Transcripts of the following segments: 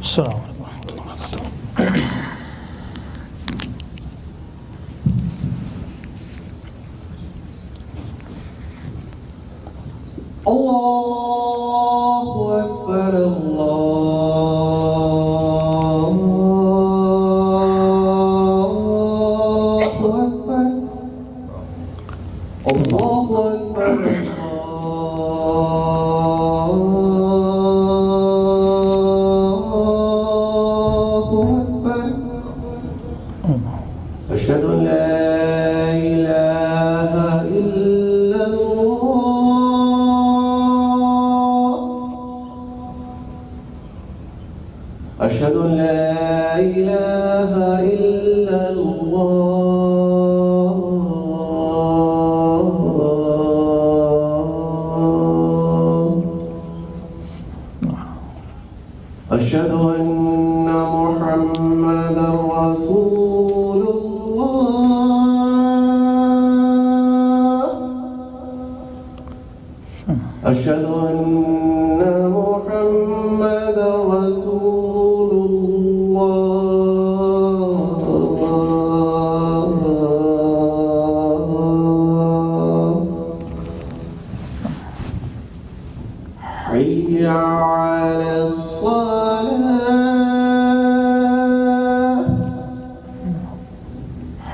السلام عليكم ورحمة الله وبركاته. الله أكبر الله أكبر أشهد أن لا إله إلا الله أشهد أن لا إله إلا الله أشهد أن محمدا رسول أشهد أن محمدا رسول الله حي على الصلاة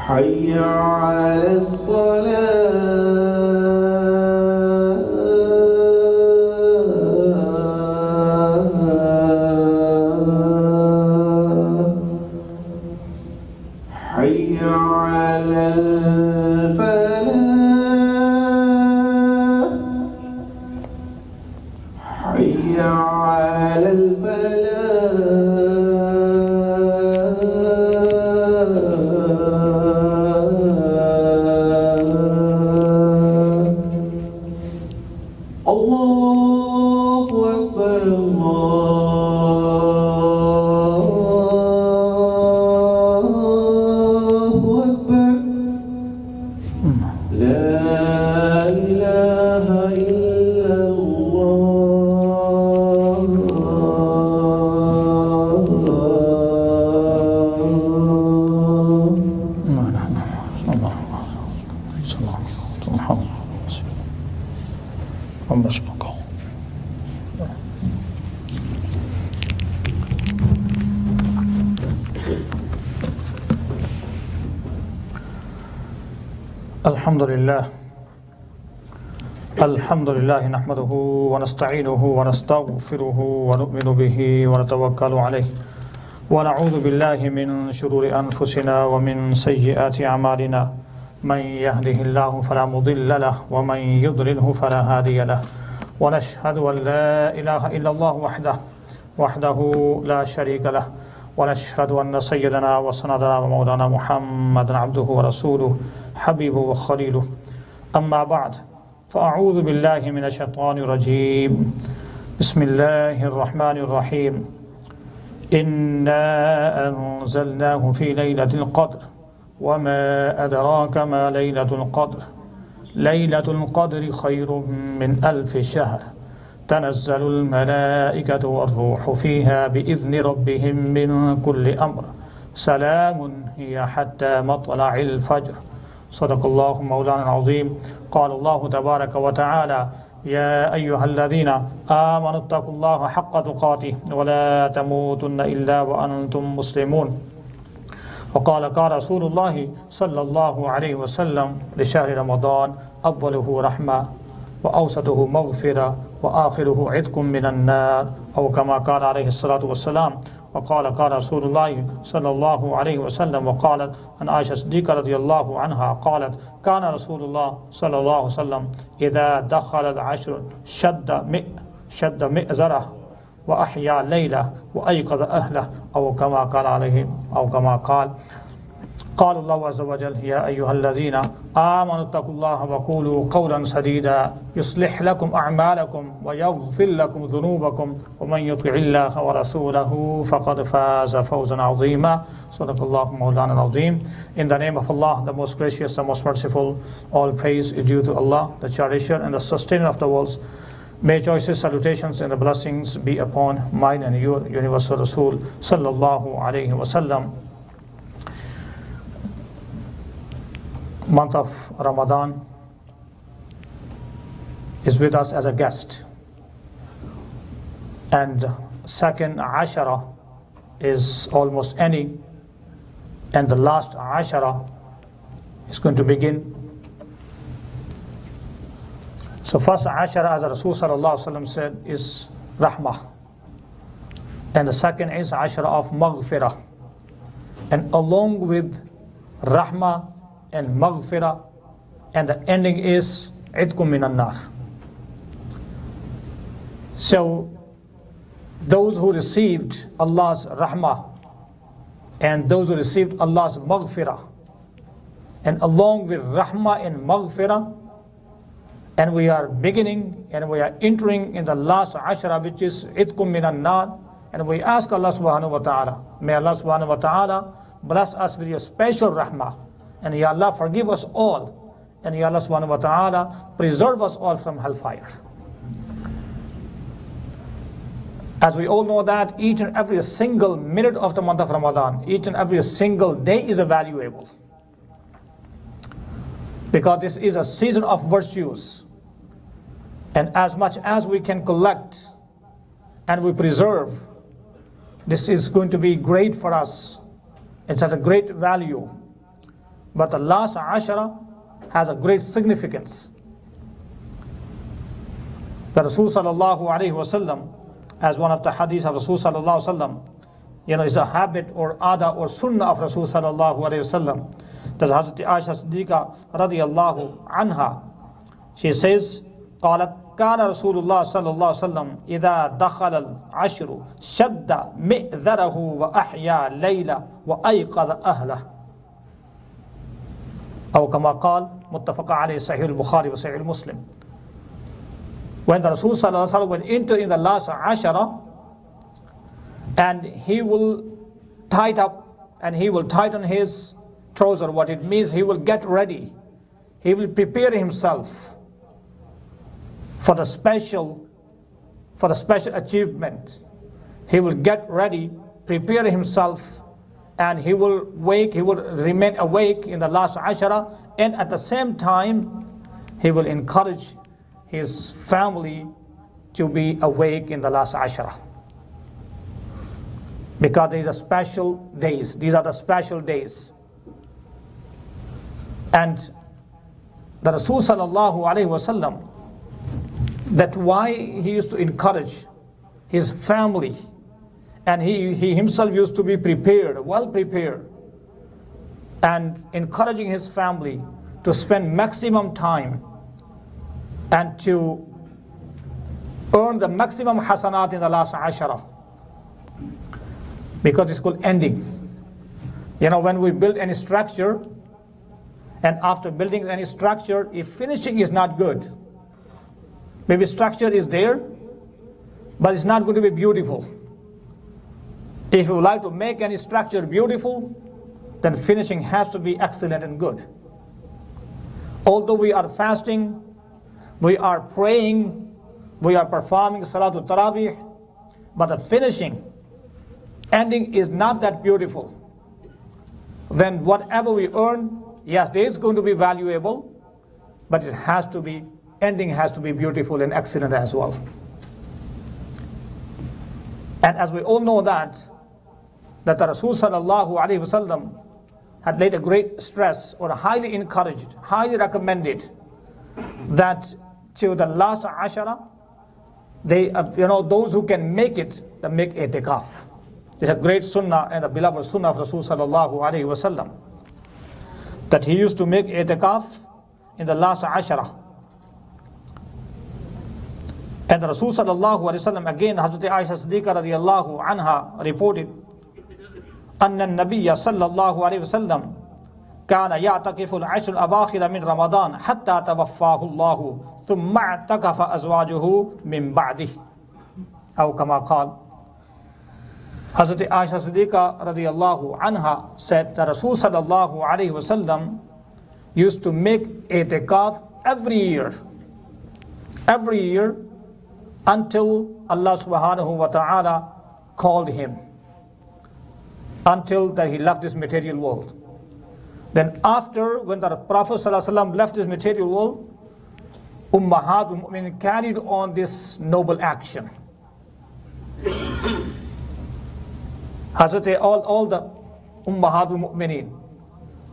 حي على الصلاة حي على الفلاح حي على الفلاح الله أكبر الله أكبر لا إله إلا الحمد لله نحمده ونستعينه ونستغفره ونؤمن به ونتوكل عليه ونعوذ بالله من شرور أنفسنا ومن سيئات أعمالنا من يهده الله فلا مضل له ومن يضلله فلا هادي له ونشهد أن لا إله إلا الله وحده لا شريك له ونشهد أن سيدنا وسندنا ومولانا محمد عبده ورسوله حبيبه وخليله أما بعد فأعوذ بالله من الشيطان الرجيم بسم الله الرحمن الرحيم إنا أنزلناه في ليلة القدر وما أدراك ما ليلة القدر ليلة القدر خير من 1000 شهر تنزل الملائكة والروح فيها بإذن ربهم من كل أمر سلام هي حتى مطلع الفجر صدق الله مولانا العظيم قال الله تبارك وتعالى يا أيها الذين آمنوا اتقوا الله حق تقاته ولا تموتن إلا وأنتم مسلمون وقال رسول الله صلى الله عليه وسلم لشهر رمضان أوله رحمة وأوسطه مغفرة وآخره عتق من النار أو كما قال عليه الصلاة والسلام وقال رسول الله صلى الله عليه وسلم وقالت عن عائشة الصديقة رضي الله عنها قالت كان رسول الله صلى الله عليه وسلم إذا دخل العشر شد مئزره وأحيا ليلة وأيقظ أهله أو كما قال قال الله عز وجل يا أيها الذين آمنوا اتقوا الله وقولوا قولا سديدا يصلح لكم أعمالكم ويغفر لكم ذنوبكم ومن يطع الله ورسوله فقد فاز فوزا عظيما صدق الله مولانا العظيم. In the name of Allah, the most gracious, the most merciful, all praise is due to Allah, the cherisher and the sustainer of the worlds. May choices, salutations and the blessings be upon mine and your universal Rasul sallallahu alayhi wa sallam. Month of Ramadan is with us as a guest, and second Ashara is almost ending, and the last Ashara is going to begin. So first Ashara, as Rasul sallallahu alaihi wasallam said, is Rahmah, and the second is Ashara of Maghfirah, and along with Rahmah and Maghfirah, and the ending is Idkum minan nar. So those who received Allah's Rahmah and those who received Allah's Maghfirah, and along with Rahmah and Maghfirah, and we are beginning and we are entering in the last Ashara, which is Idkum minan nar, and we ask Allah subhanahu wa ta'ala, may Allah subhanahu wa ta'ala bless us with your special Rahmah, and Ya Allah forgive us all, and Ya Allah subhanahu wa ta'ala preserve us all from hellfire. As we all know that each and every single minute of the month of Ramadan, each and every single day is valuable, because this is a season of virtues, and as much as we can collect and we preserve, this is going to be great for us. It's at a great value. But the last Ashara has a great significance. The Rasul sallallahu alayhi wasallam, as one of the hadiths of Rasul sallallahu alayhi wasallam, is a habit or ada or sunnah of Rasul sallallahu alayhi wasallam. There's Hazrat Aisha Siddiqa radiyallahu anha. She says, قالت كان رسول الله صلى الله عليه وسلم إذا دخل العشر شد مئذره وأحيا ليلة وأيقظ أهله أو كما قال متفق عليه صحيح البخاري وصحيح Muslim. When the Rasul sallallahu alaihi wasallam went into in the last Ashara, and he will tie up and he will tighten his trouser, what it means, he will get ready, he will prepare himself for the special achievement. He will get ready, prepare himself, and he will remain awake in the last Ashara, and at the same time he will encourage his family to be awake in the last Ashara, because these are special days. These are the special days. And the Rasul sallallahu alaihi wasallam, that why he used to encourage his family, and he himself used to be prepared, well prepared, and encouraging his family to spend maximum time and to earn the maximum hasanat in the last Ashara, because it's called ending. When we build any structure, and after building any structure, if finishing is not good, maybe structure is there, but it's not going to be beautiful. If you would like to make any structure beautiful, then finishing has to be excellent and good. Although we are fasting, we are praying, we are performing Salatul Tarawih, but the finishing, ending is not that beautiful, then whatever we earn, yes, there is going to be valuable, but it has to be ending has to be beautiful and excellent as well. And as we all know that the Rasul sallallahu alaihi wasallam had laid a great stress, or highly encouraged, highly recommended, that to the last ashara, they, those who can make it, they make i'tikaf. It's a great sunnah and a beloved sunnah of Rasul sallallahu alaihi wasallam, that he used to make i'tikaf in the last ashara. And the Rasul sallallahu alaihi wasallam, again, Hazrat Aisha Siddiqa radiyallahu anha reported, أن النبي صلى الله عليه وسلم كان يعتكف العشر الأواخر من رمضان حتى توفاه الله ثم اعتكف أزواجه من بعده أو كما قال. Hazrat Aisha Siddiqa radiyallahu anha said that Rasul sallallahu alayhi wasallam used to make i'tikaf every year until Allah subhanahu wa ta'ala called him, until that he left this material world. Then after, when the Prophet ﷺ left this material world, Minhaj-ul-Quran carried on this noble action. Hazrat, all the Minhaj-ul-Quran,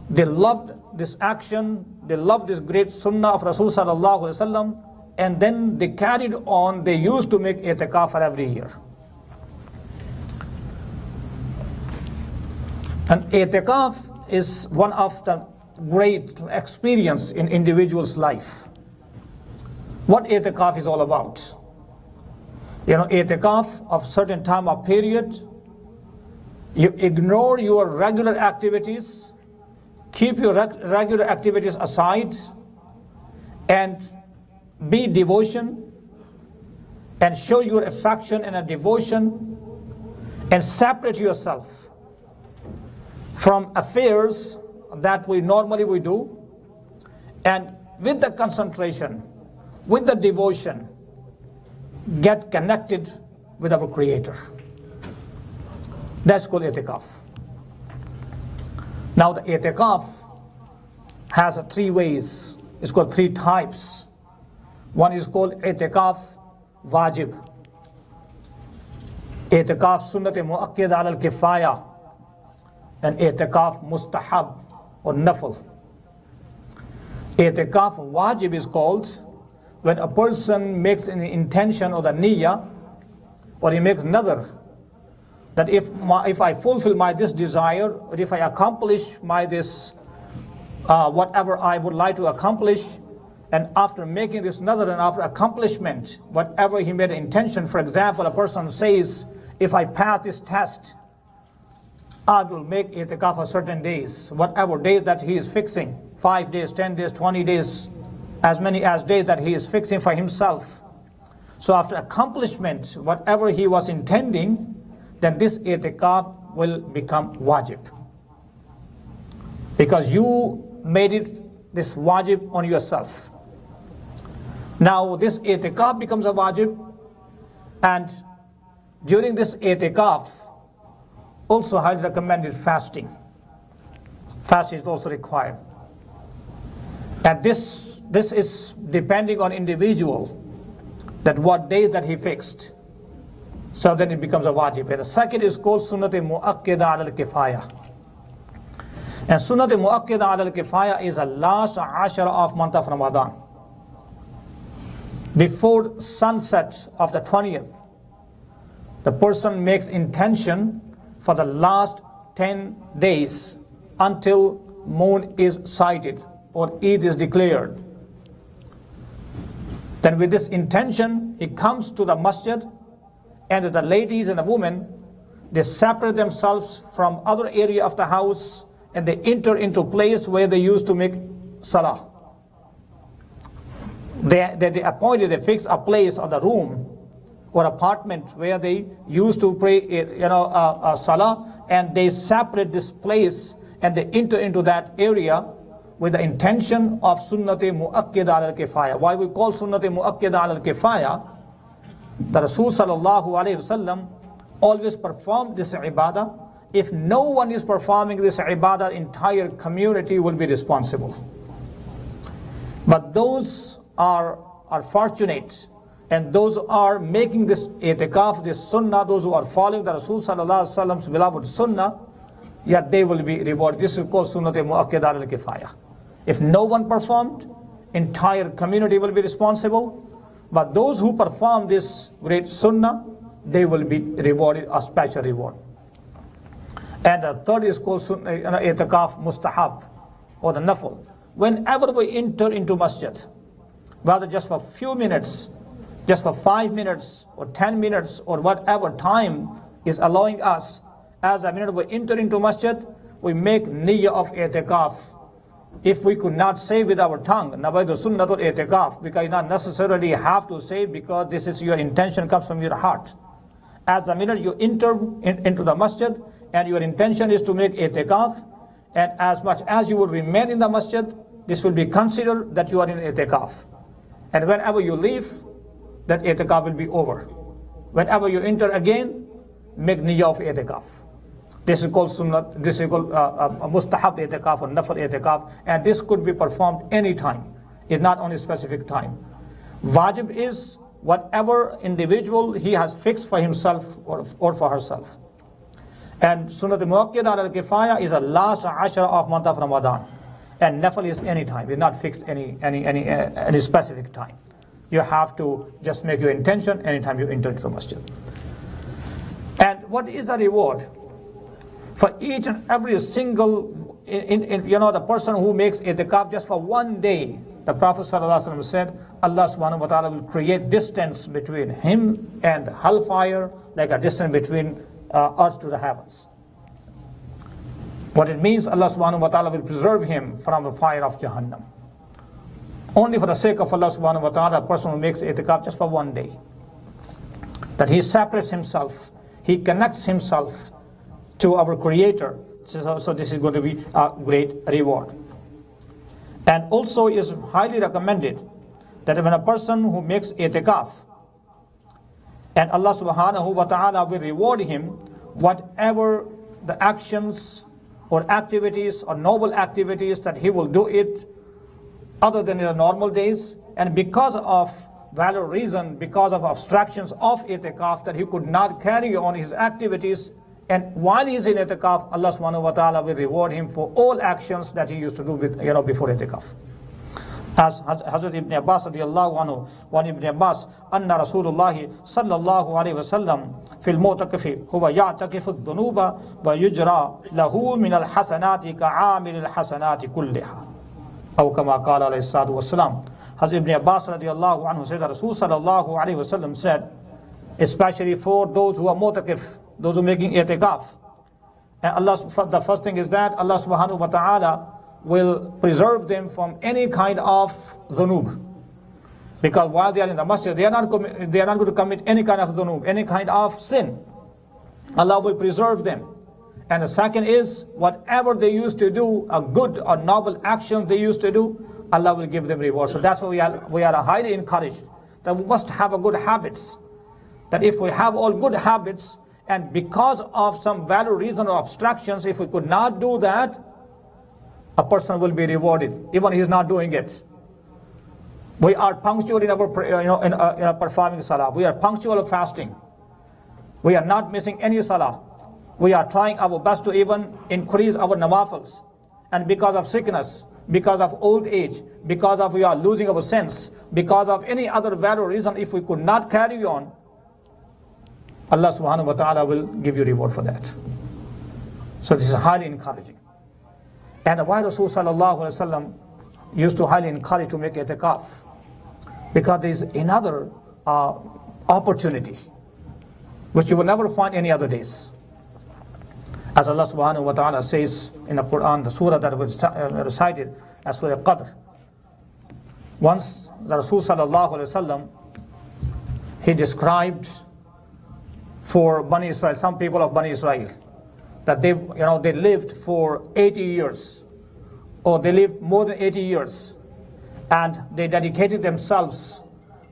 they loved this action, they loved this great sunnah of Rasul sallallahu alaihi wasallam, and then they carried on, they used to make i'tikaf for every year. And i'tikaf is one of the great experience in individual's life. What i'tikaf is all about? I'tikaf of certain time or period, you ignore your regular activities, keep your regular activities aside, and be devotion, and show your affection and a devotion, and separate yourself from affairs that we normally do, and with the concentration, with the devotion, get connected with our Creator. That's called i'tikaf. Now the i'tikaf has three ways. It's called three types. One is called i'tikaf wajib, i'tikaf sunnat muakkada ala al-kifaya, and i'tikaf mustahab or nafl. I'tikaf wajib is called when a person makes an intention or the niyyah, or he makes nadhr, that if I fulfill my this desire, or if I accomplish my this whatever I would like to accomplish, and after making this nadhr and after accomplishment, whatever he made an intention, for example, a person says, if I pass this test, I will make i'tikaf for certain days, whatever days that he is fixing, 5 days, 10 days, 20 days, as many as days that he is fixing for himself. So after accomplishment, whatever he was intending, then this i'tikaf will become wajib, because you made it this wajib on yourself. Now this i'tikaf becomes a wajib, and during this i'tikaf, also highly recommended fasting. Fasting is also required. And this is depending on individual, that what days that he fixed. So then it becomes a wajib. And the second is called sunnat muakkada ala al-kifaya. And sunnat muakkada ala al-kifaya is the last ashara of month of Ramadan. Before sunset of the 20th, the person makes intention for the last 10 days until moon is sighted or Eid is declared. Then with this intention, he comes to the masjid, and the ladies and the women, they separate themselves from other area of the house, and they enter into place where they used to make salah. They appointed, they fixed a place or the room or apartment where they used to pray, salah, and they separate this place and they enter into that area with the intention of sunnati muakkada ala al-kifaya. Why we call sunnati muakkada ala al-kifaya? The Rasul sallallahu alayhi wasallam always performed this ibadah. If no one is performing this ibadah, entire community will be responsible. But those are are fortunate, and those who are making this i'tikaf, this sunnah, those who are following the Rasul sallallahu alaihi wasallam's beloved sunnah, yet they will be rewarded. This is called sunnat mu'akkadat al-kifaya. If no one performed, entire community will be responsible. But those who perform this great sunnah, they will be rewarded a special reward. And the third is called i'tikaf mustahab, or the nafil. Whenever we enter into masjid, whether just for a few minutes, just for 5 minutes or 10 minutes or whatever time is allowing us, as a minute we enter into masjid, we make niyyah of i'tikaf. If we could not say with our tongue, nawaitu sunnatul i'tikaf, because you not necessarily have to say, because this is your intention, comes from your heart. As the minute you enter into the masjid and your intention is to make i'tikaf, and as much as you will remain in the masjid, this will be considered that you are in i'tikaf. And whenever you leave, that i'tikaf will be over. Whenever you enter again, make niyyah of i'tikaf. This is called sunnah, this is called mustahab i'tikaf or nafil i'tikaf, and this could be performed anytime. It's not on a specific time. Wajib is whatever individual he has fixed for himself or for herself. And sunnat mu'akkadat al-kifaya is the last ashra of month of Ramadan. And nafil is any time. It's not fixed any specific time. You have to just make your intention anytime you enter into the masjid. And what is the reward? For each and every single, the person who makes i'tikaf just for one day, the Prophet ﷺ said, Allah subhanahu wa ta'ala will create distance between him and hellfire, like a distance between earth to the heavens. What it means, Allah subhanahu wa ta'ala will preserve him from the fire of Jahannam. Only for the sake of Allah subhanahu wa ta'ala, a person who makes i'tikaf just for one day, that he separates himself, he connects himself to our Creator. So this is going to be a great reward. And also is highly recommended that when a person who makes i'tikaf, and Allah subhanahu wa ta'ala will reward him whatever the actions or activities or noble activities that he will do it other than in the normal days, and because of valid reason, because of abstractions of i'tikaf, that he could not carry on his activities, and while he is in i'tikaf, Allah subhanahu wa ta'ala will reward him for all actions that he used to do with, before i'tikaf. As Hazrat Ibn Abbas radiyallahu anhu, one Ibn Abbas, anna Rasulullah sallallahu alayhi wa sallam fil mu'takifi huwa ya'takifu dhunuba wa yujra lahu min al-hasanati ka'amil al-hasanati kulliha. Aw kama qala alayhi salatu wa salam. Hazrat Ibn Abbas radiyallahu anhu said that Rasul sallallahu alayhi wa sallam said, especially for those who are mu'takif, those who are making i'tikaf. And the first thing is that Allah subhanahu wa ta'ala will preserve them from any kind of dhunub. Because while they are in the masjid, they are not going to commit any kind of dhunub, any kind of sin. Allah will preserve them. And the second is, whatever they used to do, a good or noble action they used to do, Allah will give them reward. So that's why we are highly encouraged that we must have a good habits. That if we have all good habits, and because of some valid reason or abstractions, if we could not do that, a person will be rewarded, even he is not doing it. We are punctual in our performing salah. We are punctual of fasting. We are not missing any salah. We are trying our best to even increase our nawafils. And because of sickness, because of old age, because of we are losing our sense, because of any other valid reason, if we could not carry on, Allah subhanahu wa ta'ala will give you reward for that. So this is highly encouraging. And why Rasul sallallahu alaihi wasallam used to highly encourage to make i'tikaf? Because there is another opportunity which you will never find any other days. As Allah subhanahu wa ta'ala says in the Quran, the surah that was recited as Surah Qadr. Once the Rasul sallallahu alaihi wasallam, he described for Bani Israel, some people of Bani Israel, that they lived for 80 years, or they lived more than 80 years, and they dedicated themselves,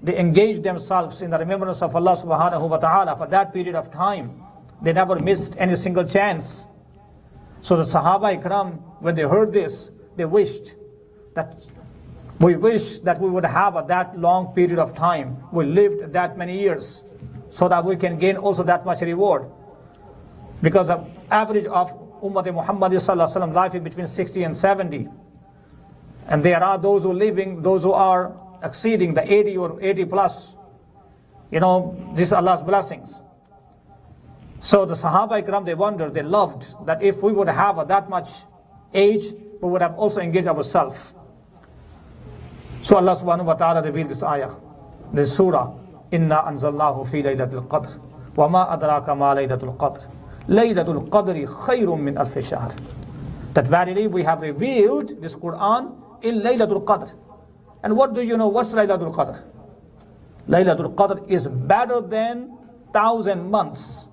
they engaged themselves in the remembrance of Allah subhanahu wa ta'ala for that period of time. They never missed any single chance. So the Sahaba Ikram, when they heard this, they wished that We wish that we would have that long period of time. We lived that many years so that we can gain also that much reward. Because the average of Ummah Muhammad sallallahu alaihi wasallam life is between 60 and 70. And there are those who are exceeding the 80 or 80 plus. These are Allah's blessings. So the Sahaba Ikram, they wondered, they loved that if we would have that much age, we would have also engaged ourselves. So Allah subhanahu wa ta'ala revealed this ayah, this surah, Inna anzalnahu fi laylatul qadr, wa ma adraka ma laylatul qadr, laylatul qadri khayrun min alfi shahr. That verily we have revealed this Quran in Laylatul Qadr. And what do you know? What's Laylatul Qadr? Laylatul Qadr is better than 1,000 months.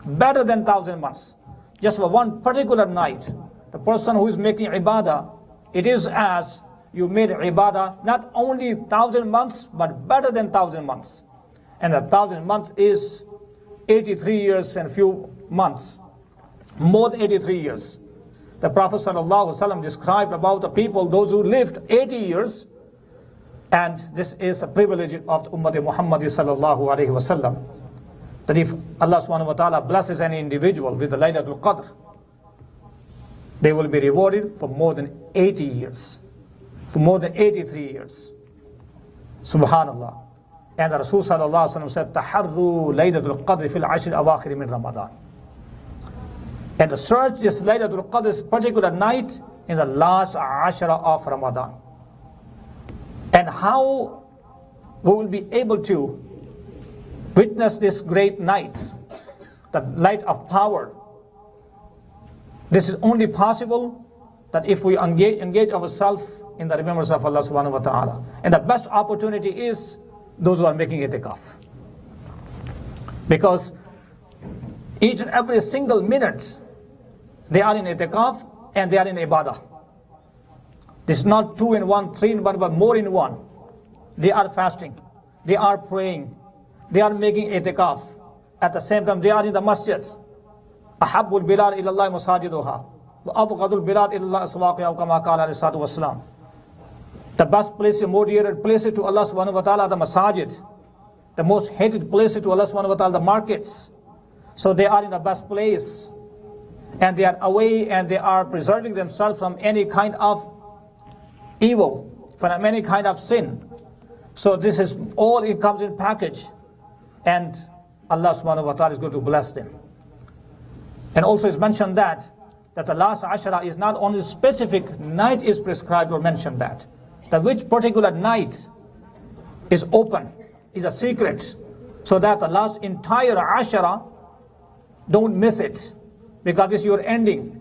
Better than 1,000 months. Just for one particular night. The person who is making ibadah, it is as you made ibadah not only 1,000 months, but better than 1,000 months. And 1,000 months is 83 years and few months. More than 83 years. The Prophet ﷺ described about the people, those who lived 80 years, and this is a privilege of the Ummah Muhammad sallallahu alaihi wasallam, that if Allah subhanahu wa ta'ala blesses any individual with the Laylatul Qadr, they will be rewarded for more than 80 years, for more than 83 years. Subhanallah. And the Rasul sallallahu alaihi wasallam said, "Taharru Laylatul Qadr fil ashr awakhir min Ramadan." And to search this Laylatul Qadr, this particular night, in the last Ashara of Ramadan. And how we will be able to witness this great night, the light of power. This is only possible that if we engage ourselves in the remembrance of Allah subhanahu wa ta'ala. And the best opportunity is those who are making itikaf. Because each and every single minute, they are in itikaf and they are in ibadah. This is not 2 in 1, 3 in 1, but more in 1. They are fasting. They are praying. They are making itikaf. At the same time, they are in the masjid. Ahabbul bilad ilallah masajiduha. Wa abghadul bilad ilallah aswaqiha kama qala alayhi salatu wassalam. The best places, more dear places to Allah subhanahu wa ta'ala, the masajid. The most hated places to Allah subhanahu wa ta'ala, the markets. So they are in the best place. And they are away and they are preserving themselves from any kind of evil, from any kind of sin. So this is all, it comes in package. And Allah subhanahu wa ta'ala is going to bless them. And also it's mentioned that the last Ashara is not only specific night is prescribed or mentioned that which particular night is open, is a secret. So that the last entire Ashara, don't miss it. Because this is your ending.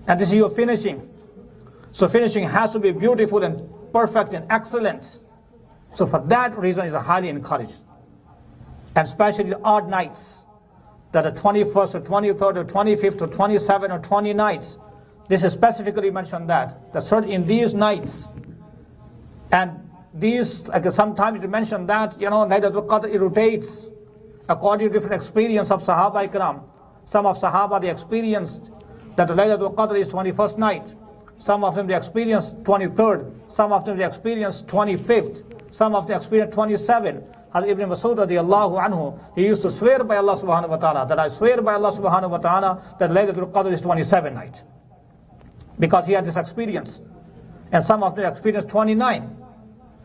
And this is your finishing. So finishing has to be beautiful and perfect and excellent. So for that reason is highly encouraged. And especially the odd nights. That the 21st or 23rd or 25th or 27th or 29th. This is specifically mentioned that. Search in these nights. And these, like sometimes it mentioned that, Laylatul Qadr, it rotates according to different experience of Sahaba Ikram. Some of Sahaba, they experienced that the Laylatul Qadr is 21st night. Some of them, they experienced 23rd. Some of them, they experienced 25th. Some of them experienced 27th. Hazrat Ibn Masud radiallahu anhu, he used to swear by Allah subhanahu wa ta'ala, that I swear by Allah subhanahu wa ta'ala that Laylatul Qadr is 27th night. Because he had this experience. And some of them experienced 29.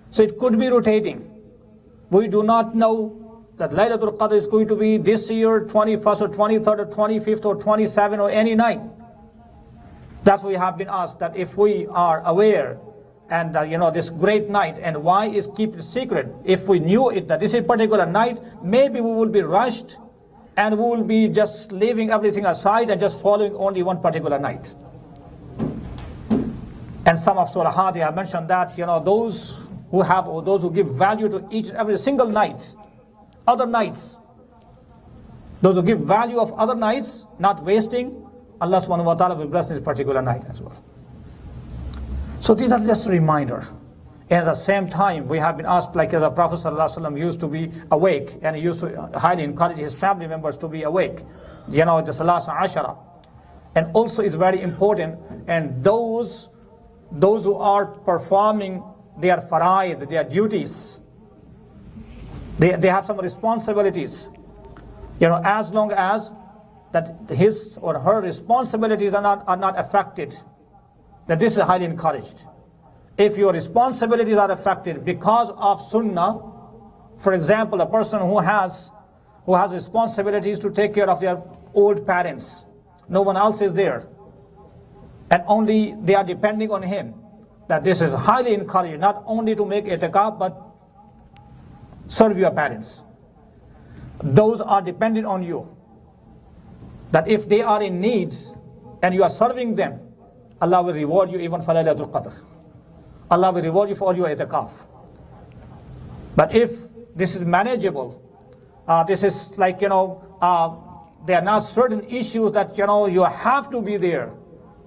So it could be rotating. We do not know that Laylatul Qadr is going to be this year, 21st or 23rd or 25th or 27th or any night. That's why we have been asked that if we are aware and this great night, and why is keep it secret? If we knew it that this is a particular night, maybe we will be rushed and we will be just leaving everything aside and just following only one particular night. And some of Surah they have mentioned that those who give value to each and every single night, other nights, those who give value of other nights, not wasting, Allah subhanahu wa ta'ala will bless this particular night as well. So these are just a reminder. And at the same time, we have been asked, like the Prophet ﷺ used to be awake, and he used to highly encourage his family members to be awake. This last Ashara. And also it's very important, and those those who are performing their faraid, their duties, they have some responsibilities. As long as that his or her responsibilities are not affected, that this is highly encouraged. If your responsibilities are affected because of sunnah, for example, a person who has responsibilities to take care of their old parents, no one else is there, and only they are depending on him, that this is highly encouraged, not only to make itikaf, but serve your parents. Those are dependent on you. That if they are in needs and you are serving them, Allah will reward you even for Laylatul Qadr. Allah will reward you for your itikaf. But if this is manageable, this is like, there are now certain issues that, you have to be there,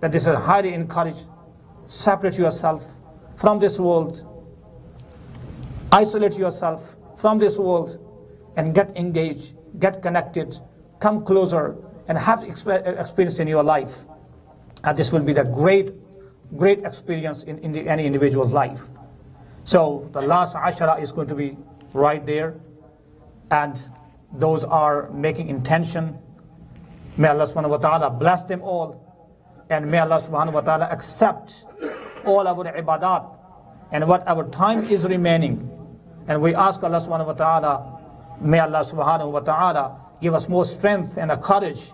that this is highly encouraged. Separate yourself from this world. Isolate yourself from this world and get engaged, get connected, come closer and have experience in your life. And this will be the great experience in any individual's life. So the last Ashara is going to be right there, and those are making intention. May Allah subhanahu wa ta'ala bless them all, and may Allah subhanahu wa ta'ala accept all our ibadat and whatever time is remaining. And we ask Allah subhanahu wa ta'ala, may Allah subhanahu wa ta'ala give us more strength and the courage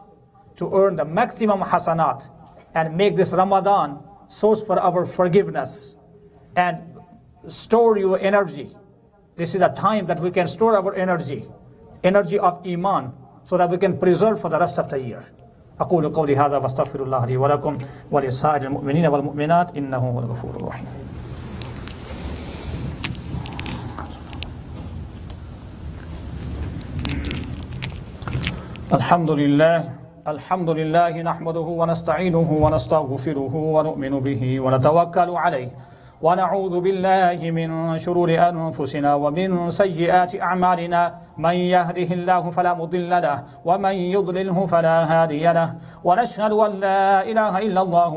to earn the maximum hasanat and make this Ramadan source for our forgiveness and store your energy. This is a time that we can store our energy of iman, so that we can preserve for the rest of the year. أقول قولي هذا واستغفر الله لي ولكم ولسائر المؤمنين والمؤمنات إنه هو الغفور الرحيم. الحمد لله نحمده ونستعينه ونستغفره ونؤمن به ونتوكل عليه ونعوذ بالله من شرور أنفسنا ومن سيئات أعمالنا من يهده الله فلا مضل له ومن يضلله فلا هادي له ونشهد أن لا إله إلا الله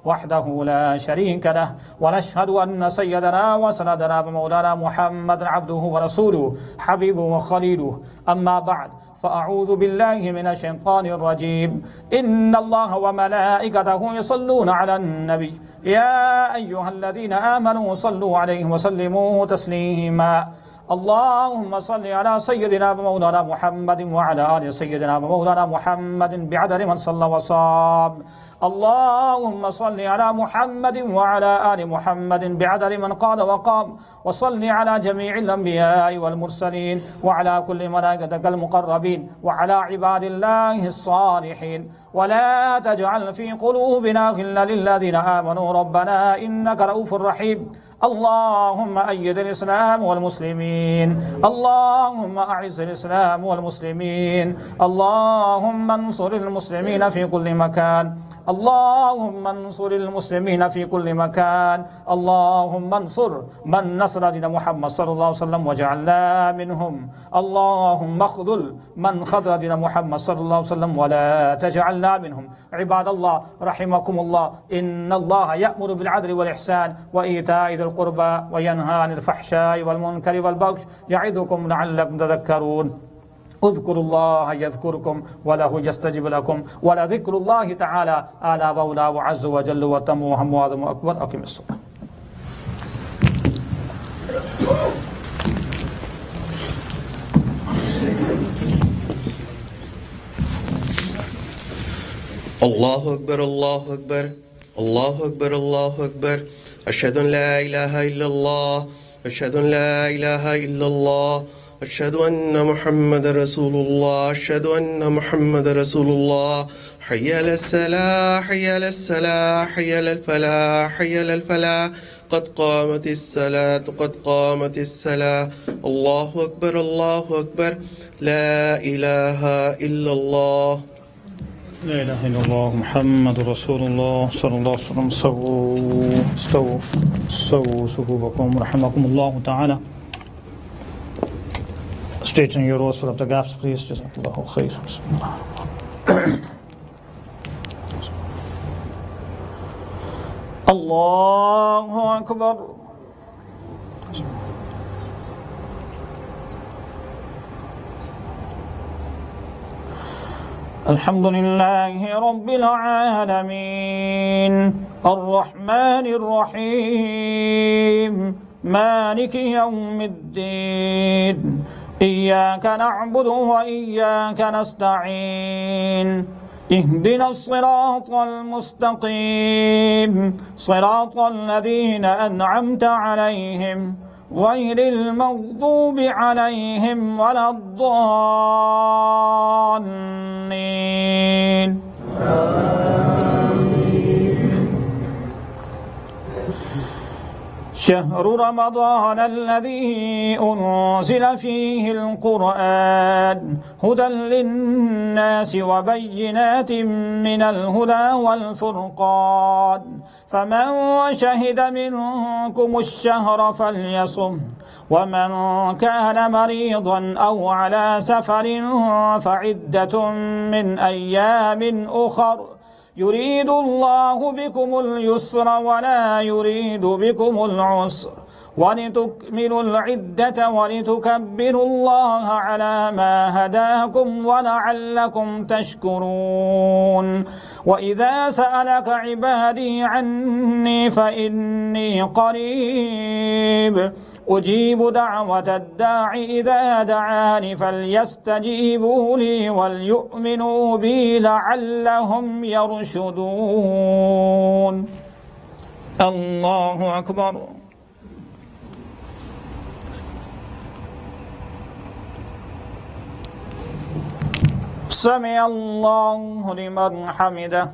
وحده لا شريك له ونشهد أن سيدنا وسندنا ومولانا محمد عبده ورسوله حبيبه وخليله. أما بعد، فأعوذ بالله من الشيطان الرجيم. إن الله وملائكته يصلون على النبي يا أيها الذين آمنوا صلوا عليه وسلموا تسليما. اللهم صل على سيدنا ومولانا محمد وعلى آل سيدنا ومولانا محمد بعدد من صلى وصام. اللهم صل على محمد وعلى آل محمد بعدد من قال وقام. وصل على جميع الأنبياء والمرسلين وعلى كل ملائكتك المقربين وعلى عباد الله الصالحين. ولا تجعل في قلوبنا غلا للذين آمنوا ربنا إنك رؤوف رحيم. اللهم أيد الإسلام والمسلمين. اللهم أعز الإسلام والمسلمين. اللهم انصر المسلمين في كل مكان. اللهم انصر المسلمين في كل مكان. اللهم انصر من نصر دين محمد صلى الله عليه وسلم وجعلنا منهم. اللهم اخذل من خذل دين محمد صلى الله عليه وسلم ولا تجعلنا منهم. عباد الله رحمكم الله، إن الله يأمر بالعدل والإحسان وإيتاء ذي القربى وينهى عن الفحشاء والمنكر والبغي يعظكم لعلكم تذكرون. اذكروا الله يذكركم وله يستجب لكم ولذكر الله تعالى أعلى وأولى وعز وجل وتم وهم وعظم أكبر. أقم الصلاة. الله أكبر الله أكبر الله أكبر الله أكبر. أشهد أن لا إله إلا الله أشهد أن لا إله إلا الله أشهد أن محمد رسول الله أشهد أن محمد رسول الله. حي على الصلاة حي على الصلاة حي على الفلاح حي على الفلاح. قد قامت الصلاة قد قامت الصلاة. الله أكبر الله أكبر. لا إله إلا الله. لا إله إلا الله محمد رسول الله صلى الله عليه وسلم. استووا صفوفكم رحمكم الله تعالى. Straighten your rows, fill up the gaps, please. Jazakallahu khair. الله أكبر. الحمد لله رب العالمين الرحمن الرحيم مالك يوم الدين إياك نعبد وإياك نستعين اهدنا الصراط المستقيم صراط الذين أنعمت عليهم غير المغضوب عليهم ولا الضالين. شهر رمضان الذي أنزل فيه القرآن هدى للناس وبينات من الهدى والفرقان فمن شهد منكم الشهر فليصم ومن كان مريضا أو على سفر فعدة من أيام أخر يريد الله بكم اليسر ولا يريد بكم العسر ولتكملوا العدة ولتكبروا الله على ما هداكم ولعلكم تشكرون. وإذا سألك عبادي عني فإني قريب أجيب دعوة الداع إذا دعاني فليستجيبوا لي وليؤمنوا بي لعلهم يرشدون. الله أكبر. سمع الله لمن حمده.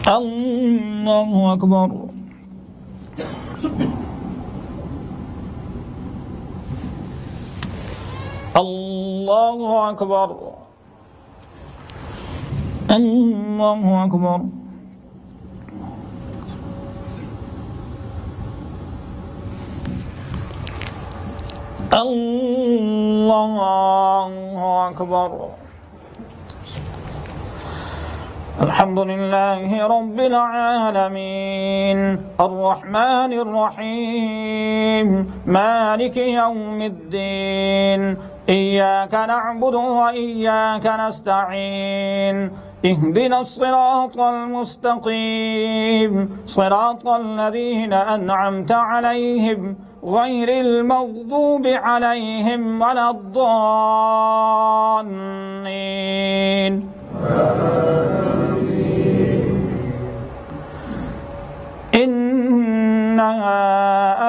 الله أكبر. الله أكبر. الله أكبر. الله أكبر. الحمد لله رب العالمين الرحمن الرحيم مالك يوم الدين إياك نعبد وإياك نستعين اهدنا الصراط المستقيم صراط الذين أنعمت عليهم غير المغضوب عليهم ولا الضالين. إنا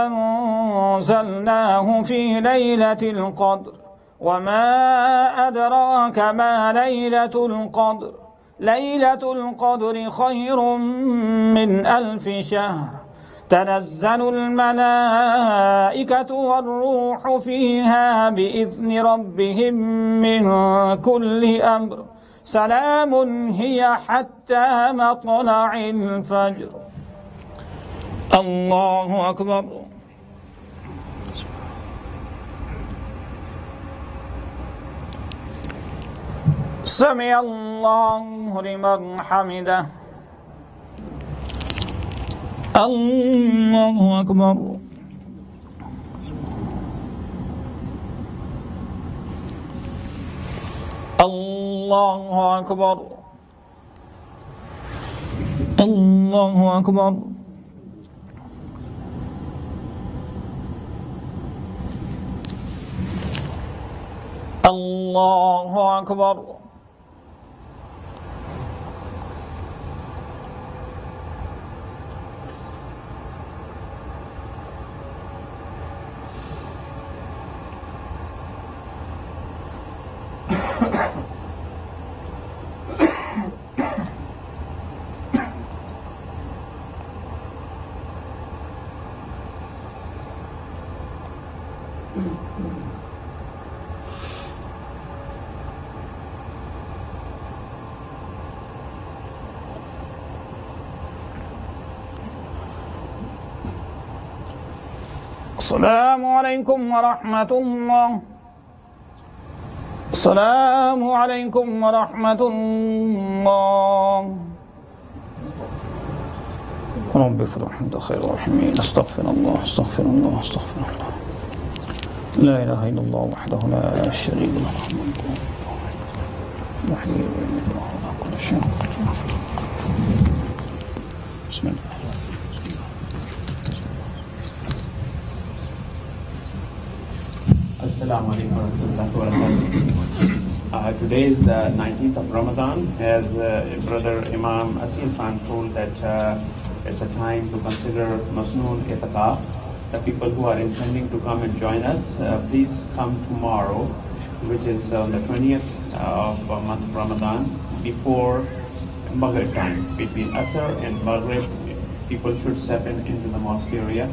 أنزلناه في ليلة القدر وما أدراك ما ليلة القدر ليلة القدر خير من 1000 شهر تنزل الملائكة والروح فيها بإذن ربهم من كل أمر سلام هي حتى مطلع الفجر. الله أكبر. سمع الله لمن حمده. الله أكبر. الله أكبر. الله أكبر. الله أكبر. السلام عليكم ورحمة الله. السلام عليكم ورحمة الله. رب افرح أنت خير الراحمين استغفر الله استغفر الله استغفر الله لا إله إلا الله وحده لا شريك له وحده الله على كل شيء بسم الله. Assalamu alaikum warahmatullahi wabarakatuh. Today is the 19th of Ramadan. As Brother Imam Asil Khan told that it's a time to consider Masnoon Itikaf. The people who are intending to come and join us, please come tomorrow, which is on the 20th of month of Ramadan, before Maghrib time. Between Asr and Maghrib, people should step into the mosque area.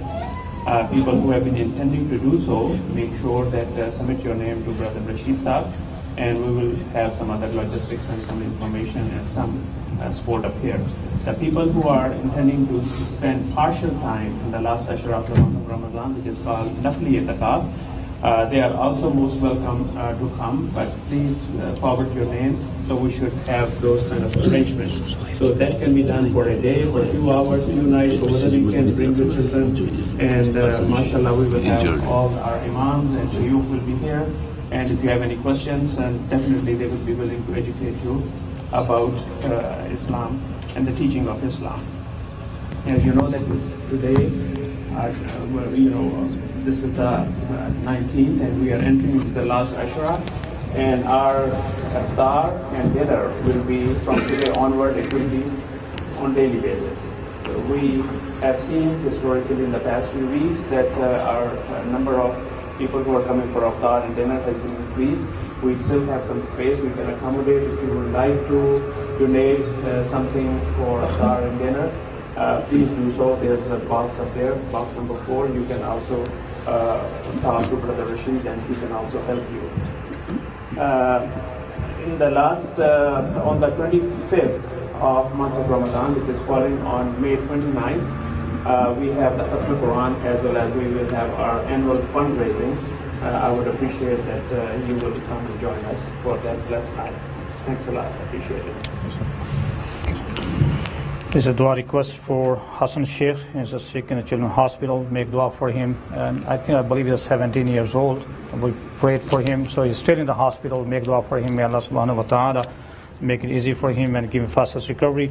People who have been intending to do so, make sure that submit your name to Brother Rashid Saab, and we will have some other logistics and some information and some support up here. The people who are intending to spend partial time in the last Ashra of the month of Ramadan, which is called Nafli Itikaf, they are also most welcome to come, but please forward your name, so we should have those kind of arrangements. So that can be done for a day, for a few hours, few nights, over the weekend, bring your children, and mashallah, we will have all our imams and shuyukh will be here, and if you have any questions, and definitely they will be willing to educate you about Islam and the teaching of Islam. As you know that today, this is the 19th, and we are entering into the last Ashura, and our iftar and dinner will be from today onward. It will be on daily basis. We have seen historically in the past few weeks that our number of people who are coming for iftar and dinner has been increased. We still have some space we can accommodate. If you would like to donate something for iftar and dinner, please do so. There's a box up there, box number 4. You can also talk to Brother Rashid, and he can also help you. In the last, on the 25th of month of Ramadan, which is falling on May 29th, we have the Intrernational, as well as we will have our annual fundraising. I would appreciate that you will come and join us for that blessed night. Thanks a lot. I appreciate it. There's a dua request for Hassan Sheikh. He's sick in the children's hospital. Make dua for him. And I believe he's 17 years old. We prayed for him. So he's still in the hospital. Make dua for him. May Allah subhanahu wa ta'ala make it easy for him and give him fastest recovery.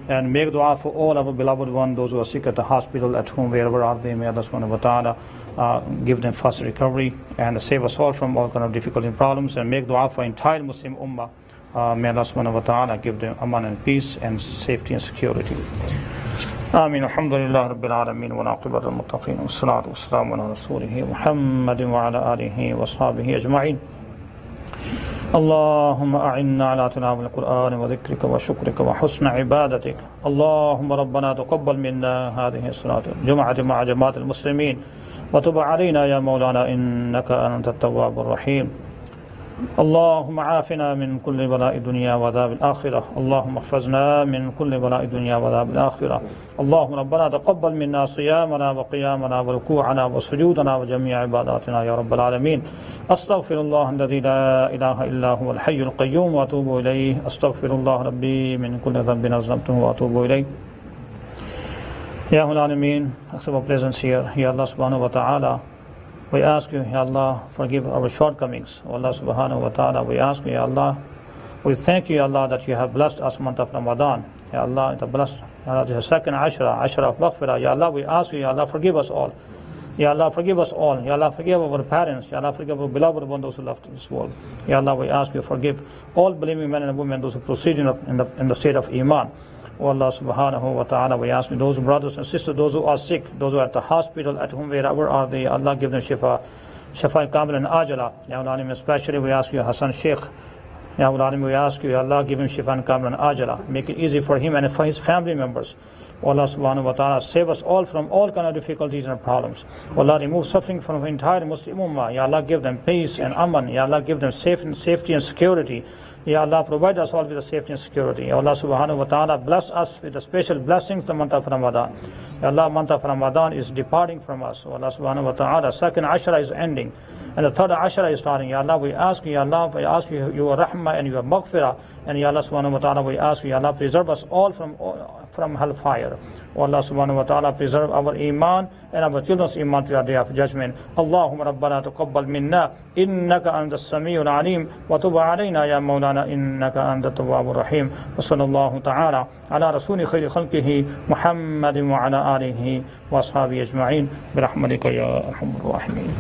And make dua for all our beloved ones, those who are sick at the hospital, at home, wherever are they. May Allah subhanahu wa ta'ala give them fast recovery and save us all from all kind of difficulty and problems. And make dua for entire Muslim ummah. May Allah subhanahu wa ta'ala give them aman and peace and safety and security. Ameen. Alhamdulillah Rabbil Alameen wa naqibat al-muttaqeen wa salatu wa salamu ala rasulihi Muhammadin wa ala alihi wa ashabihi ajma'in. اللهم أعنا على تلاوة القرآن وذكرك وشكرك وحسن عبادتك. اللهم ربنا تقبل منا هذه الصلاة الجمعة مع جماعة المسلمين وتب علينا يا مولانا إنك أنت التواب الرحيم. اللهم عافنا من كل بلاء الدنيا وعذاب الآخرة. اللهم احفظنا من كل بلاء الدنيا وعذاب الآخرة. اللهم ربنا تقبل منا صيامنا وقيامنا وركوعنا وسجودنا وجميع عباداتنا يا رب العالمين. أستغفر الله الذي لا إله إلا هو الحي القيوم وأتوب إليه. أستغفر الله ربي من كل ذنب أذنبته وأتوب إليه. Ya Al-Alameen, accept our presence here. Ya Allah subhanahu wa ta'ala, we ask you, Ya Allah, forgive our shortcomings. O Allah subhanahu wa ta'ala, we ask you, Ya Allah, we thank you, Ya Allah, that you have blessed us month of Ramadan. Ya Allah, the blessed, Ya Allah, the second Ashra of Maghfirah. Ya Allah, we ask you, Ya Allah, forgive us all. Ya Allah, forgive us all. Ya Allah, forgive our parents. Ya Allah, forgive our beloved ones, those who left this world. Ya Allah, we ask you, forgive all believing men and women, those who proceed in the state of Iman. O Allah subhanahu wa ta'ala, we ask you, those brothers and sisters, those who are sick, those who are at the hospital, at home, wherever are they, Allah give them shifa kamil and ajala. Ya Allah, especially we ask you, Hassan Sheikh. Ya Allah, we ask you, Allah give him shifa kamil and ajala. Make it easy for him and for his family members. O Allah subhanahu wa ta'ala, save us all from all kind of difficulties and problems. O Allah, remove suffering from the entire Muslim ummah. Ya Allah, give them peace and aman. Ya Allah, give them safety and security. Ya Allah, provide us all with the safety and security. Ya Allah subhanahu wa ta'ala, bless us with the special blessings the month of Ramadan. Ya Allah, month of Ramadan is departing from us. O Allah subhanahu wa ta'ala, second Ashra is ending. and the third Ashara is starting. Ya Allah, we ask you, Ya Allah, we ask you your rahmah and your maghfirah, and Ya Allah subhanahu wa ta'ala, we ask you, Ya Allah, preserve us all from hellfire. O Allah subhanahu wa ta'ala, preserve our iman and our children's iman to the day of judgment. Allahumma rabbana taqabbal minna innaka antas samiul alim wa tub alayna ya maulana innaka antat tawwabur rahim. Wa sallallahu ta'ala ala rasuli khayri khalqihi Muhammadin wa ala alihi wa ashabihi ajma'in bi rahmatika ya arhamar rahimin.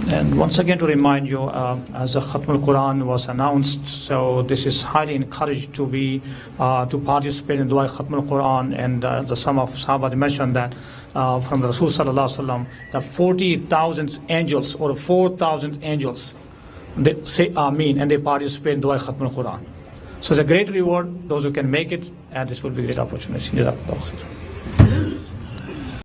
And once again to remind you, as the Khatm-ul-Quran was announced, so this is highly encouraged to participate in Dua Khatm-ul-Quran, and some of Sahaba mentioned that from the Rasul Sallallahu Alaihi Wasallam, that 40,000 angels or 4,000 angels, they say Ameen and they participate in Dua Khatm-ul-Quran. So it's a great reward, those who can make it, and this will be a great opportunity. Jazakallahu khair.